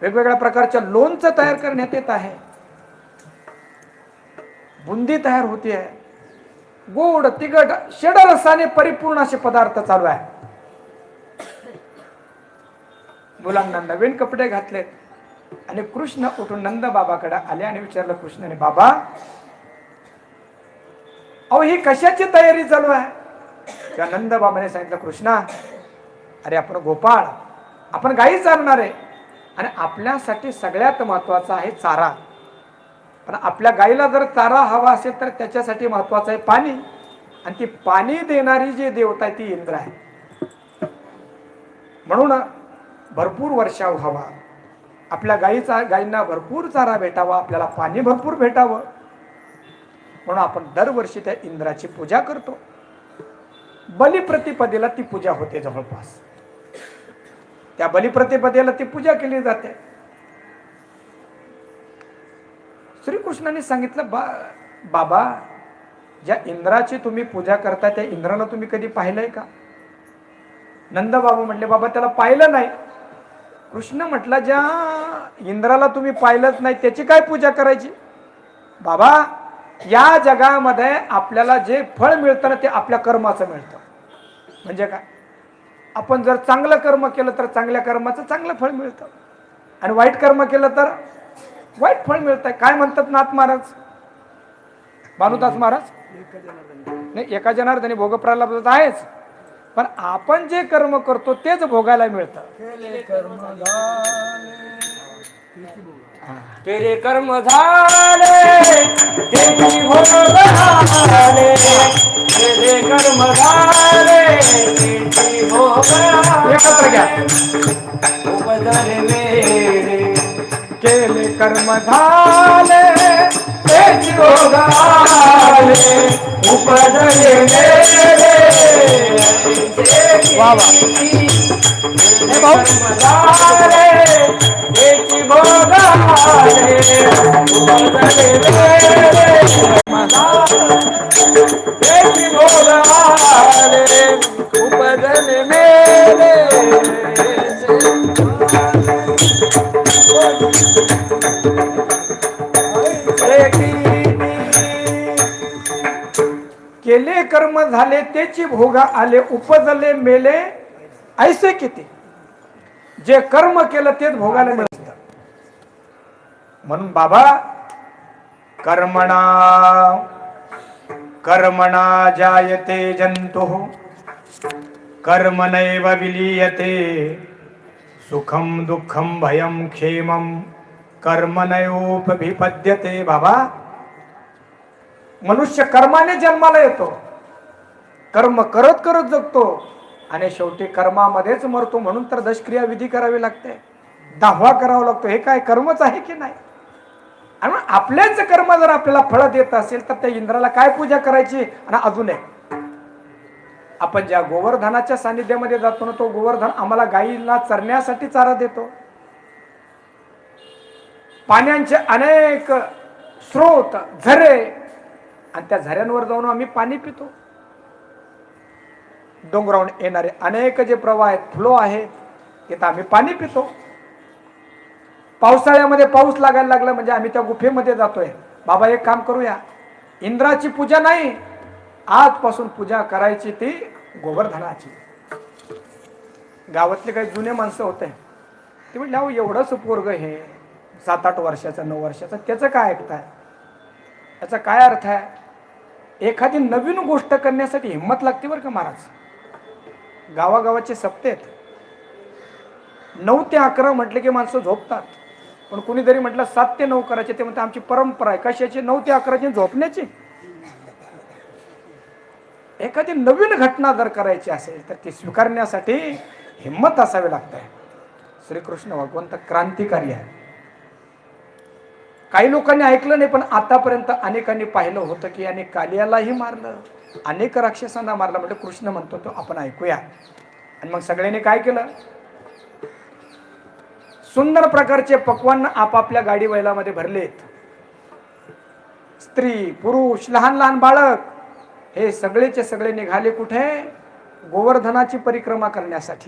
वेगवेगळ्या प्रकारच्या लोणचं तयार करण्यात येत आहे, बुंदी तयार होती आहे, गोड तिखट षडरसाने परिपूर्ण असे पदार्थ चालू आहे. मुलांना नवीन कपडे घातलेत आणि कृष्ण उठून नंद बाबाकडे आले आणि विचारलं कृष्णाने, बाबा अहो ही कशाची तयारी चालू आहे? त्या नंद बाबाने सांगितलं, कृष्णा अरे आपण गोपाळ, आपण गायी चालणार आहे आणि आपल्यासाठी सगळ्यात महत्वाचा आहे चारा. पण आपल्या गायीला जर चारा हवा असेल तर त्याच्यासाठी महत्वाचं आहे पाणी, आणि ती पाणी देणारी जी देवता आहे ती इंद्र आहे. म्हणून भरपूर वर्षाव व्हावा, आपल्या गायींना भरपूर चारा भेटावा, आपल्याला पाणी भरपूर भेटावं, म्हणून आपण दरवर्षी त्या इंद्राची पूजा करतो. बलिप्रतिपदेला ती पूजा होते. जवळपास त्या बलिप्रतिपदेला ती पूजा केली जाते. श्रीकृष्णाने सांगितलं, बाबा ज्या इंद्राची तुम्ही पूजा करता त्या इंद्राला तुम्ही कधी पाहिलंय का? नंद बाबा म्हटले, बाबा त्याला पाहिलं नाही. कृष्ण म्हटला, ज्या इंद्राला तुम्ही पाहिलंच नाही त्याची काय पूजा करायची? बाबा या जगामध्ये आपल्याला जे फळ मिळतं ना ते आपल्या कर्माचं मिळतं. म्हणजे काय? आपण जर चांगलं कर्म केलं तर चांगल्या कर्माचं चांगलं फळ मिळतं, आणि वाईट कर्म केलं तर वाईट फळ मिळतं. काय म्हणतात नाथ महाराज, भानुदास महाराज? नाही, एका जनार्दनी भोग प्रल्हाद आहेच, पण आपण जे कर्म करतो तेच भोगायला मिळतं. तेरे कर्म झाले तेरी भोग झाले, तेरे कर्म झाले तेरी भोग झाले. एकत्र घ्या. उपजले मेरे केले कर्म झाले तेरी भोग झाले, उपजले मेरे. वा वा. हे भाऊ झाले तेरी भोग झाले, उपजले मेरे. तेरी भोग झाले, उपजले मेरे. केले कर्म झाले त्याची भोग आले, उपजले मेले ऐसे किती. जे कर्म केलं तेच भोगायला मिळतं. म्हणून बाबा कर्मणा कर्मणा जायते जंतुः कर्मणैव विलीयते, सुखम दुःखम भयम क्षेमम कर्मणैवोपभिपद्यते. बाबा मनुष्य कर्माने जन्माला येतो, कर्म करत करत जगतो आणि शेवटी कर्मामध्येच मरतो. म्हणून तर दशक्रिया विधी करावी लागते, दावा करावा लागतो. हे काय कर्मच आहे की नाही? आणि आपलेच कर्म जर आपल्याला फळ देत असेल तर त्या इंद्राला काय पूजा करायची? आणि अजून एक, आपण ज्या गोवर्धनाच्या सानिध्यामध्ये जातो ना, तो गोवर्धन आम्हाला गायीला चरण्यासाठी चारा देतो. पाण्याचे अनेक स्रोत, झरे, आणि त्या झऱ्यांवर जाऊन आम्ही पाणी पितो. डोंगरावरून येणारे अनेक जे प्रवाह आहेत, फ्लो आहेत, तिथं आम्ही पाणी पितो. पावसाळ्यामध्ये पाऊस लागायला लागला म्हणजे आम्ही त्या गुफेमध्ये जातोय. बाबा एक काम करूया, इंद्राची पूजा नाही, आजपासून पूजा करायची ती गोवर्धनाची. गावातले काही जुने माणसं होते, ते म्हटले, अहो एवढंच पोरग हे 7-8 वर्षाचं 9 वर्षाचं, त्याचं काय ऐकताय? याचा काय अर्थ आहे? एखादी नवीन गोष्ट करण्यासाठी हिंमत लागते बरं का महाराज. गावागावाचे सप्तेत 9 ते 11 म्हटले की माणसं झोपतात, पण कुणीतरी म्हटलं 7 ते 9 करायचे. ते म्हणतात आमची परंपरा आहे. कशाची? 9 ते 11 झोपण्याची. एखादी नवीन घटना जर करायची असेल तर ती स्वीकारण्यासाठी हिंमत असावी लागते. श्रीकृष्ण भगवंत क्रांतिकारी आहे. काही लोकांनी ऐकलं नाही, पण आतापर्यंत अनेकांनी पाहिलं होतं की याने कालियालाही मारलं, अनेक राक्षसांना मारलं. म्हणजे कृष्ण म्हणतो तो आपण ऐकूया. आणि मग सगळ्यांनी काय केलं? सुंदर प्रकारचे पक्वान्न आपापल्या गाडी बैलामध्ये भरलेत. स्त्री, पुरुष, लहान लहान बाळक हे सगळेचे सगळे निघाले कुठे? गोवर्धनाची परिक्रमा करण्यासाठी.